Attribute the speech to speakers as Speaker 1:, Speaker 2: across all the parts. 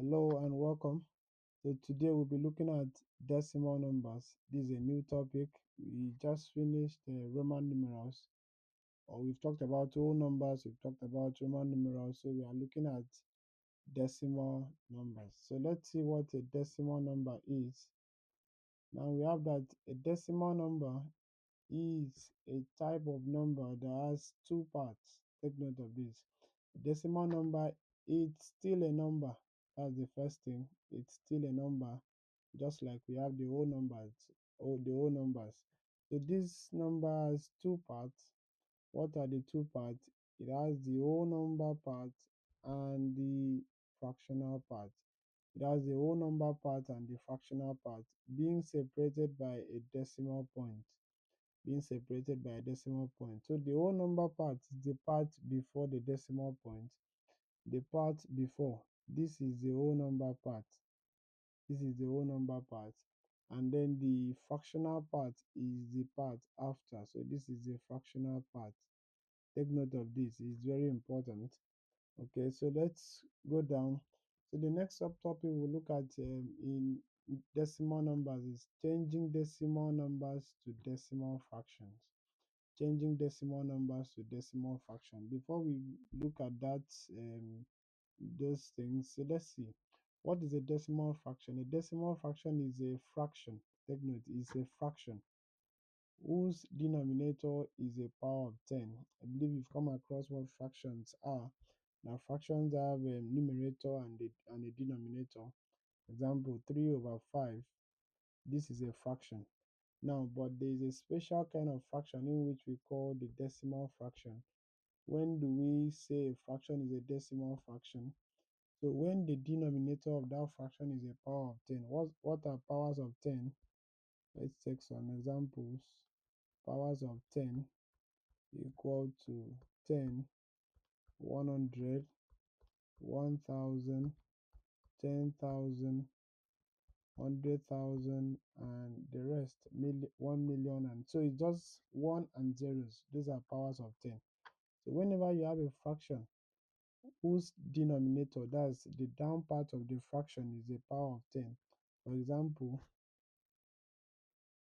Speaker 1: Hello and welcome. So today we'll be looking at decimal numbers. This is a new topic. We just finished Roman numerals, or we've talked about whole numbers, we've talked about Roman numerals. So we are looking at decimal numbers. So let's see what a decimal number is. Now we have that a decimal number is a type of number that has two parts. Take note of this. Decimal number, it's still a number. That's the first thing. It's still a number, just like we have the whole numbers or the whole numbers. So this number has two parts. What are the two parts? It has the whole number part and the fractional part. It has the whole number part and the fractional part being separated by a decimal point. So the whole number part is the part before the decimal point. The part before, this is the whole number part. This is the whole number part. And then the fractional part is the part after. So this is the fractional part. Take note of this, it's very important. Okay, so let's go down. So the next subtopic we'll look at in decimal numbers is changing decimal numbers to decimal fractions. Changing decimal numbers to decimal fraction. Before we look at that, those things, so let's see. What is a decimal fraction? A decimal fraction is a fraction. Take note, it's a fraction whose denominator is a power of 10. I believe you've come across what fractions are. Now fractions have a numerator and a denominator. Example, 3 over 5. This is a fraction. Now, but there is a special kind of fraction in which we call the decimal fraction. When do we say a fraction is a decimal fraction? So when the denominator of that fraction is a power of 10. What are powers of 10? Let's take some examples. Powers of 10 equal to 10, 100, 1000, 10,000, 100,000, and the rest, 1 million. And so it's just one and zeros. Those are powers of 10. So whenever you have a fraction whose denominator, that's the down part of the fraction, is a power of 10. For example,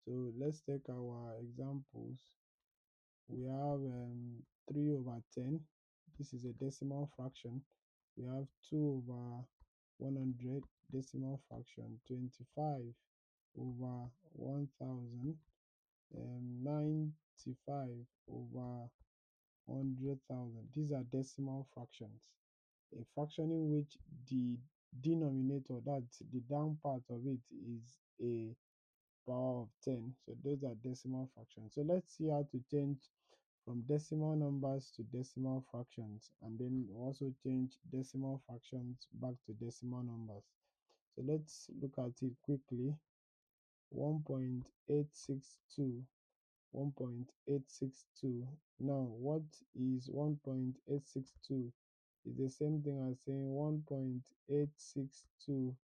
Speaker 1: so let's take our examples. We have 3 over 10. This is a decimal fraction. We have 2 over 100, decimal fraction. 25 over 1000, 95 over 100,000. These are decimal fractions. A fraction in which the denominator, that's the down part of it, is a power of 10. So those are decimal fractions. So let's see how to change from decimal numbers to decimal fractions, and then also change decimal fractions back to decimal numbers. So let's look at it quickly. 1.862, 1.862. Now what is 1.862? Is the same thing as saying 1.862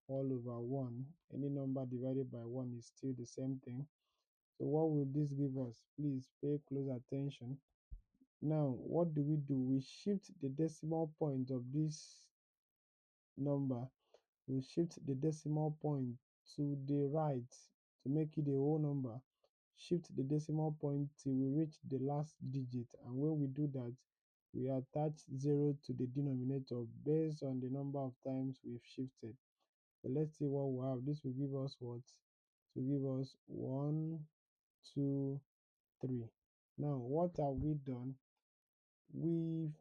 Speaker 1: all over 1. Any number divided by 1 is still the same thing. So what will this give us? Please pay close attention. Now what do? We shift the decimal point of this number. We shift the decimal point to the right to make it a whole number. Shift the decimal point till we reach the last digit, and when we do that, we attach 0 to the denominator based on the number of times we've shifted. So let's see what we have. This will give us what? To give us 1, 2, 3. Now what have we done? We've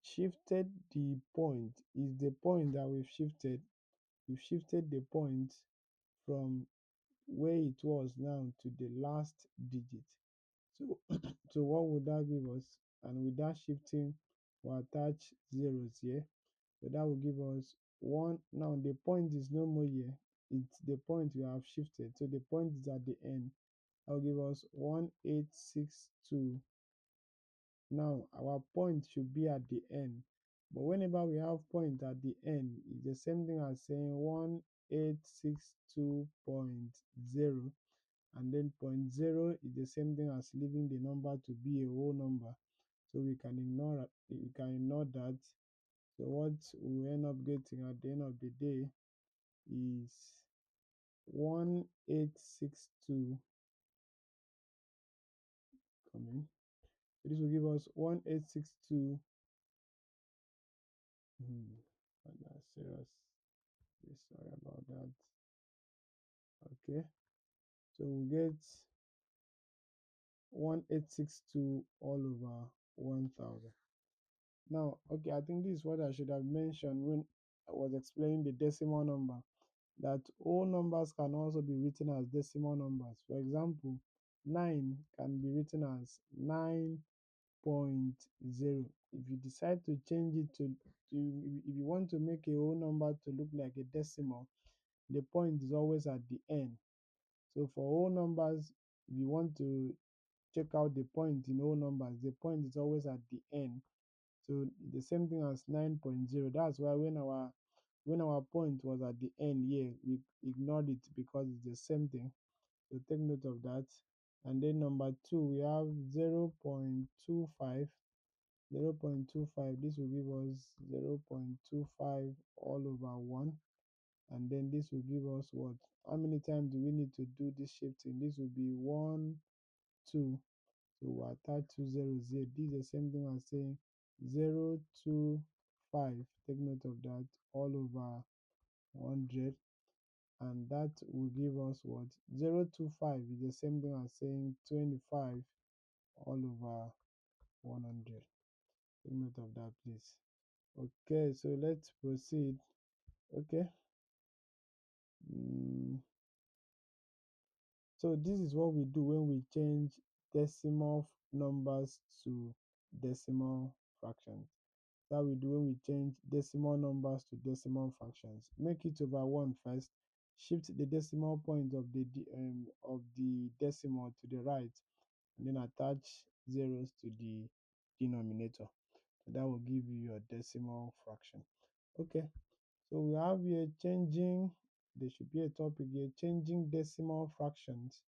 Speaker 1: shifted the point. Is the point that we've shifted. We've shifted the point from where it was now to the last digit. So so what would that give us? And with that shifting, we'll attach zeros here. So that will give us 1. Now the point is no more here. It's the point we have shifted. So the point is at the end. That will give us 1862. Now our point should be at the end. But whenever we have point at the end, it's the same thing as saying 1862.0, and then point 0 is the same thing as leaving the number to be a whole number. So we can ignore that. So what we end up getting at the end of the day is 1862 coming. So this will give us 1862. That's serious. Sorry about that. Okay. So we get 1862 all over 1000. Now, okay, I think this is what I should have mentioned when I was explaining the decimal number, that all numbers can also be written as decimal numbers. For example, 9 can be written as 9.0. If you decide to change it if you want to make a whole number to look like a decimal, the point is always at the end. So for whole numbers, if you want to check out the point in whole numbers, the point is always at the end. So the same thing as 9.0. That's why when our point was at the end here, we ignored it because it's the same thing. So take note of that. And then number 2, we have 0.25. 0.25, this will give us 0.25 all over 1. And then this will give us what? How many times do we need to do this shifting? This will be 1, 2. So we attach 2 zeros here. This is the same thing as saying 0.25. Take note of that, all over 100. And that will give us what? 0.25 is the same thing as saying 25 all over 100. Take note of that, please. Okay, so let's proceed. Okay. So this is what we do when we change decimal numbers to decimal fractions. That we do when we change decimal numbers to decimal fractions. Make it over 1 first. Shift the decimal point of the decimal to the right, and then attach zeros to the denominator. So that will give you your decimal fraction. Okay. So we have here changing. There should be a topic here: changing decimal fractions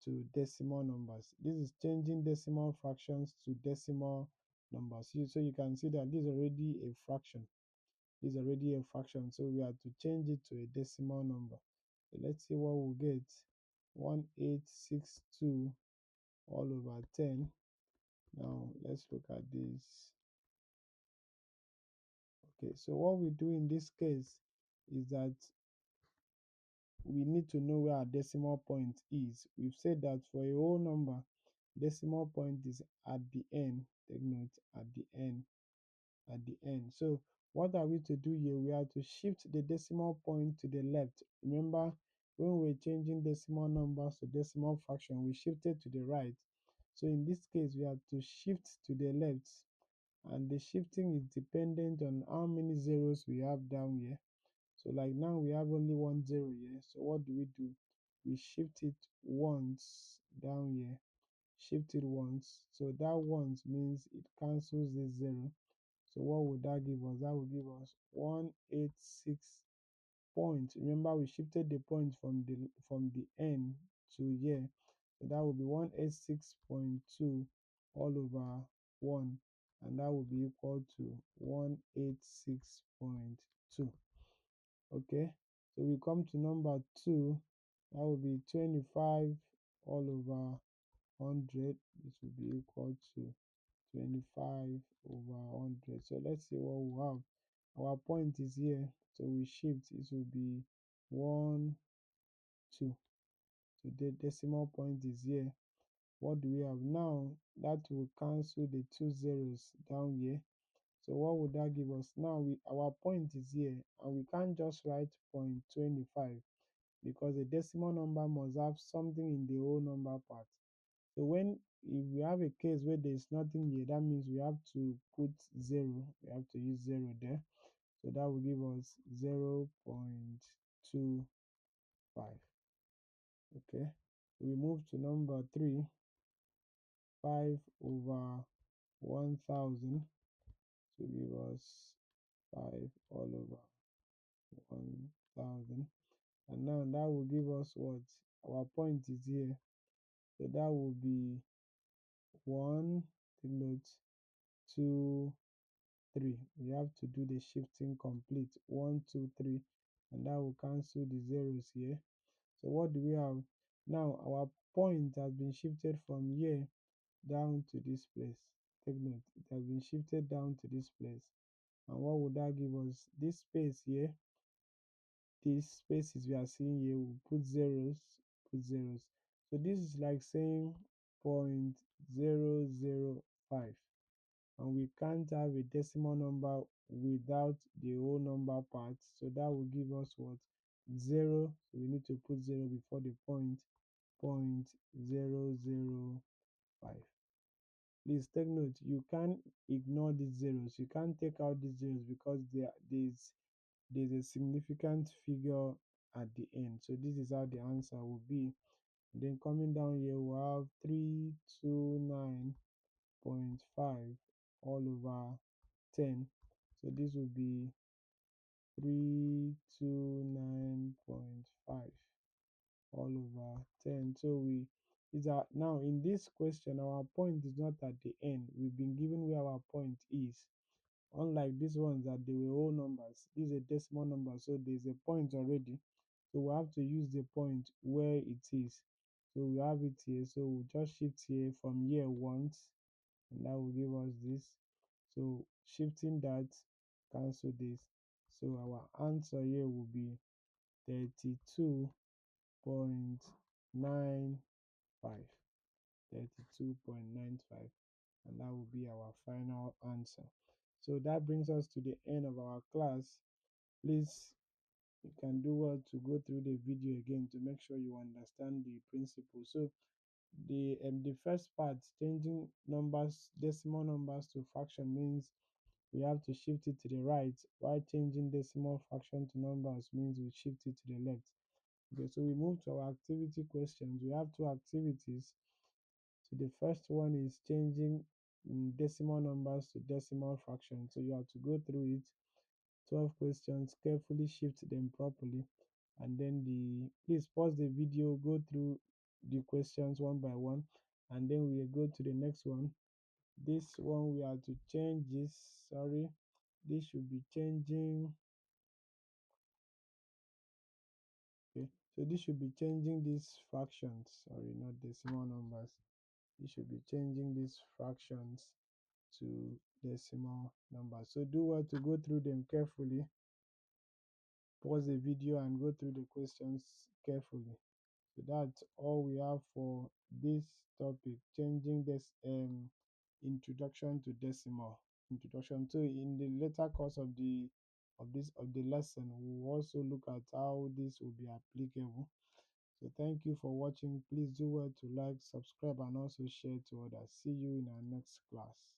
Speaker 1: to decimal numbers. This is changing decimal fractions to decimal numbers. So you can see that this is already a fraction. This is already a fraction. So we have to change it to a decimal number. So let's see what we'll get. 1862 all over 10. Now let's look at this. Okay, so what we do in this case is that we need to know where our decimal point is. We've said that for a whole number, decimal point is at the end. Take note, at the end. At the end. So what are we to do here? We have to shift the decimal point to the left. Remember, when we're changing decimal numbers to decimal fraction, we shifted to the right. So in this case, we have to shift to the left, and the shifting is dependent on how many zeros we have down here. So like now we have only 1 0 here. So what do? We shift it once down here. Shift it once. So that once means it cancels this 0. So what would that give us? That would give us 186 points. Remember, we shifted the point from the end to here. So that would be 186.2 all over 1. And that would be equal to 186.2. Okay, so we come to number 2. That will be 25 all over 100. This will be equal to 25 over 100. So let's see what we have. Our point is here, so we shift. It will be 1, 2. So the decimal point is here. What do we have now? That will cancel the 2 zeros down here. So what would that give us? Now our point is here, and we can't just write 0.25 because the decimal number must have something in the whole number part. So if we have a case where there's nothing here, that means we have to put 0. We have to use 0 there. So that will give us 0.25. Okay. We move to number 3. 5 over 1000 to give us 5 all over 1000. And now that will give us what? Our point is here. So that will be 1, take note, 2, 3. We have to do the shifting complete. 1, 2, 3, and that will cancel the zeros here. So what do we have? Now our point has been shifted from here down to this place. Take note, it has been shifted down to this place. And what would that give us? This space here, these spaces we are seeing here, we'll put zeros, put zeros. So this is like saying 0.005, and we can't have a decimal number without the whole number part, so that will give us what? 0. So we need to put 0 before the point, 0.005. Please take note, you can't ignore these zeros, you can't take out these zeros because there's a significant figure at the end. So this is how the answer will be. Then coming down here, we have 329.5 all over 10. So this will be 329.5 all over 10. So we is that now in this question our point is not at the end. We've been given where our point is. Unlike these ones that they were whole numbers, this is a decimal number, so there's a point already. So we have to use the point where it is. So we have it here, so we'll just shift here from here once, and that will give us this. So shifting that, cancel this. So our answer here will be 32.95. 32.95, and that will be our final answer. So that brings us to the end of our class. Please, you can do well to go through the video again to make sure you understand the principle. So the first part, changing numbers, decimal numbers to fraction, means we have to shift it to the right, while changing decimal fraction to numbers means we shift it to the left. Okay, so we move to our activity questions. We have two activities. So the first one is changing decimal numbers to decimal fractions. So you have to go through it, 12 questions, carefully shift them properly, and then please pause the video, go through the questions one by one, and then we go to the next one. This one we have to change this, sorry, this should be changing. Okay, so this should be changing these fractions, sorry, not decimal numbers. This should be changing these fractions to decimal numbers. So do well to go through them carefully. Pause the video and go through the questions carefully. So that's all we have for this topic, changing this introduction to decimal. Introduction. So in the later course of the lesson, we'll also look at how this will be applicable. So thank you for watching. Please do well to like, subscribe, and also share to others. See you in our next class.